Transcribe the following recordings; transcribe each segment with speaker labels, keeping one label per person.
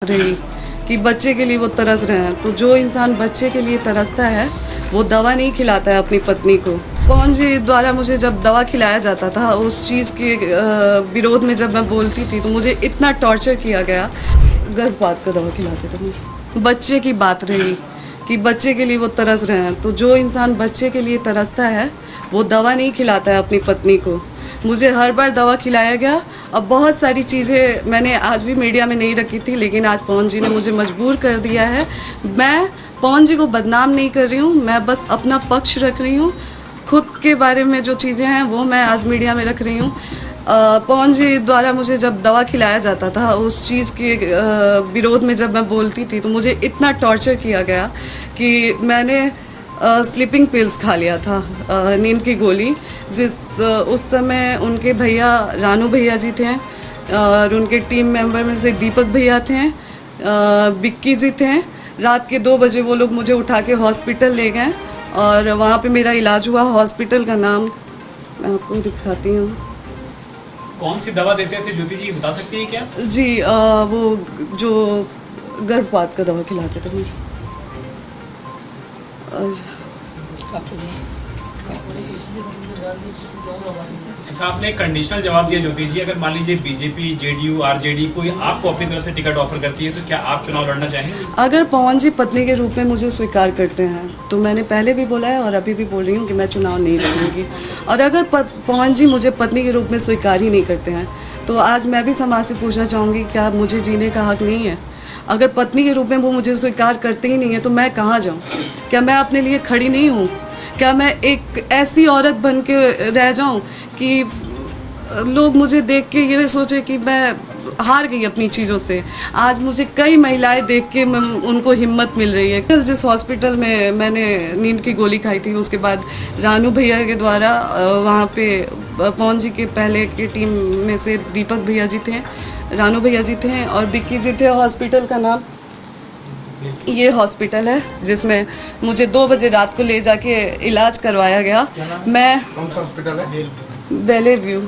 Speaker 1: रही कि बच्चे के लिए वो तरस रहे हैं। तो जो इंसान बच्चे के लिए तरसता है वो दवा नहीं खिलाता है अपनी पत्नी को। पवन जी द्वारा मुझे जब दवा खिलाया जाता था, उस चीज़ के विरोध में जब मैं बोलती थी तो मुझे इतना टॉर्चर किया गया। गर्भपात का दवा खिलाते थे मुझे। बच्चे की बात रही कि बच्चे के लिए वो तरस रहे हैं। तो जो इंसान बच्चे के लिए तरसता है वो दवा नहीं खिलाता है अपनी पत्नी को। मुझे हर बार दवा खिलाया गया। अब बहुत सारी चीज़ें मैंने आज भी मीडिया में नहीं रखी थी, लेकिन आज पवन जी ने मुझे मजबूर कर दिया है। मैं पवन जी को बदनाम नहीं कर रही हूँ, मैं बस अपना पक्ष रख रही हूँ। खुद के बारे में जो चीज़ें हैं वो मैं आज मीडिया में रख रही हूँ। पवन जी द्वारा मुझे जब दवा खिलाया जाता था, उस चीज़ के विरोध में जब मैं बोलती थी तो मुझे इतना टॉर्चर किया गया कि मैंने स्लीपिंग पिल्स खा लिया था, नींद की गोली। उस समय उनके भैया रानू भैया जी थे और उनके टीम मेंबर में से दीपक भैया थे, बिक्की जी थे। रात के 2 बजे वो लोग मुझे उठा के हॉस्पिटल ले गए और वहाँ पे मेरा इलाज हुआ। हॉस्पिटल का नाम मैं आपको दिखाती हूँ।
Speaker 2: कौन सी दवा देते थे ज्योति जी, बता सकती हैं क्या?
Speaker 1: जी वो जो गर्भपात का दवा खिलाते थे मुझे।
Speaker 2: अच्छा, आपने एक कंडीशनल जवाब दिया ज्योति जी, अगर मान लीजिए बीजेपी, जेडीयू, आरजेडी कोई आपको अपनी तरफ से टिकट ऑफर करती है तो क्या आप चुनाव लड़ना चाहेंगे?
Speaker 1: अगर पवन जी पत्नी के रूप में मुझे स्वीकार करते हैं तो मैंने पहले भी बोला है और अभी भी बोल रही हूँ कि मैं चुनाव नहीं लड़ूंगी। और अगर पवन जी मुझे पत्नी के रूप में स्वीकार ही नहीं करते हैं तो आज मैं भी समाज से पूछना चाहूँगी, क्या मुझे जीने का हक नहीं है? अगर पत्नी के रूप में वो मुझे स्वीकार करते ही नहीं है तो मैं कहाँ जाऊँ? क्या मैं अपने लिए खड़ी नहीं हूँ? क्या मैं एक ऐसी औरत बन के रह जाऊँ कि लोग मुझे देख के ये सोचे कि मैं हार गई अपनी चीज़ों से? आज मुझे कई महिलाएं देख के उनको हिम्मत मिल रही है। कल जिस हॉस्पिटल में मैंने नींद की गोली खाई थी, उसके बाद रानू भैया के द्वारा वहाँ पे पवन जी के पहले की टीम में से दीपक भैया जी थे, रानू भैया जी थे और बिक्की जी थे। हॉस्पिटल का नाम ये हॉस्पिटल है जिसमें मुझे 2 बजे रात को ले जाके इलाज करवाया गया। मैं
Speaker 3: कौन सा हॉस्पिटल है?
Speaker 1: बेले व्यू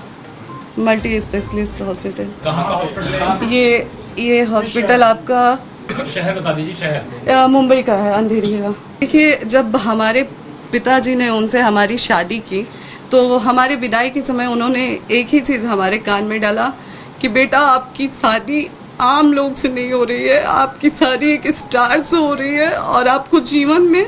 Speaker 1: मल्टी स्पेशलिस्ट हॉस्पिटल।
Speaker 2: कहाँ का हॉस्पिटल है?
Speaker 1: ये हॉस्पिटल आपका
Speaker 2: शहर बता दीजिए। शहर
Speaker 1: मुंबई का है, अंधेरी का। देखिए, जब हमारे पिताजी ने उनसे हमारी शादी की तो हमारे विदाई के समय उन्होंने एक ही चीज़ हमारे कान में डाला कि बेटा आपकी शादी आम लोग से नहीं हो रही है, आपकी शादी एक स्टार से हो रही है और आपको जीवन में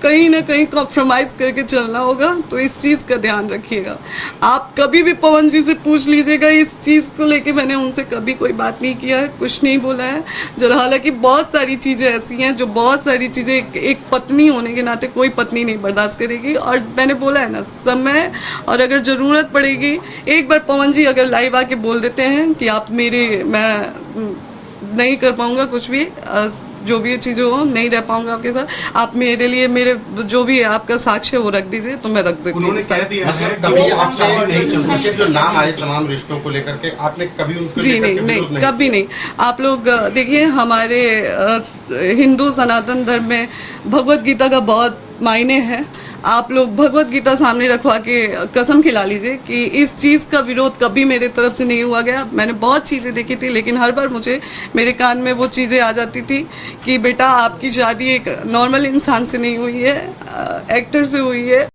Speaker 1: कहीं ना कहीं कॉम्प्रोमाइज़ करके चलना होगा। तो इस चीज़ का ध्यान रखिएगा। आप कभी भी पवन जी से पूछ लीजिएगा, इस चीज़ को लेके मैंने उनसे कभी कोई बात नहीं किया है, कुछ नहीं बोला है। हालांकि बहुत सारी चीज़ें ऐसी हैं जो बहुत सारी चीज़ें एक पत्नी होने के नाते कोई पत्नी नहीं बर्दाश्त करेगी। और मैंने बोला है ना, समय और अगर ज़रूरत पड़ेगी, एक बार पवन जी अगर लाइव आके बोल देते हैं कि आप मैं नहीं कर पाऊँगा कुछ भी, जो भी चीज़ें हो, नहीं रह पाऊंगा आपके साथ, आप मेरे लिए मेरे जो भी आपका साक्ष्य वो रख दीजिए तो मैं रख देती हूँ।
Speaker 3: उन्होंने कह दिया है कभी आपसे नहीं चल सके जो नाम आए तमाम रिश्तों को लेकर के, आपने कभी उनको
Speaker 1: जी नहीं, कभी नहीं। आप लोग देखिए, हमारे हिंदू सनातन धर्म में भगवत गीता का बहुत मायने है। आप लोग भगवत गीता सामने रखवा के कसम खिला लीजिए कि इस चीज़ का विरोध कभी मेरे तरफ से नहीं हुआ गया। मैंने बहुत चीज़ें देखी थी, लेकिन हर बार मुझे मेरे कान में वो चीज़ें आ जाती थी कि बेटा आपकी शादी एक नॉर्मल इंसान से नहीं हुई है, एक्टर से हुई है।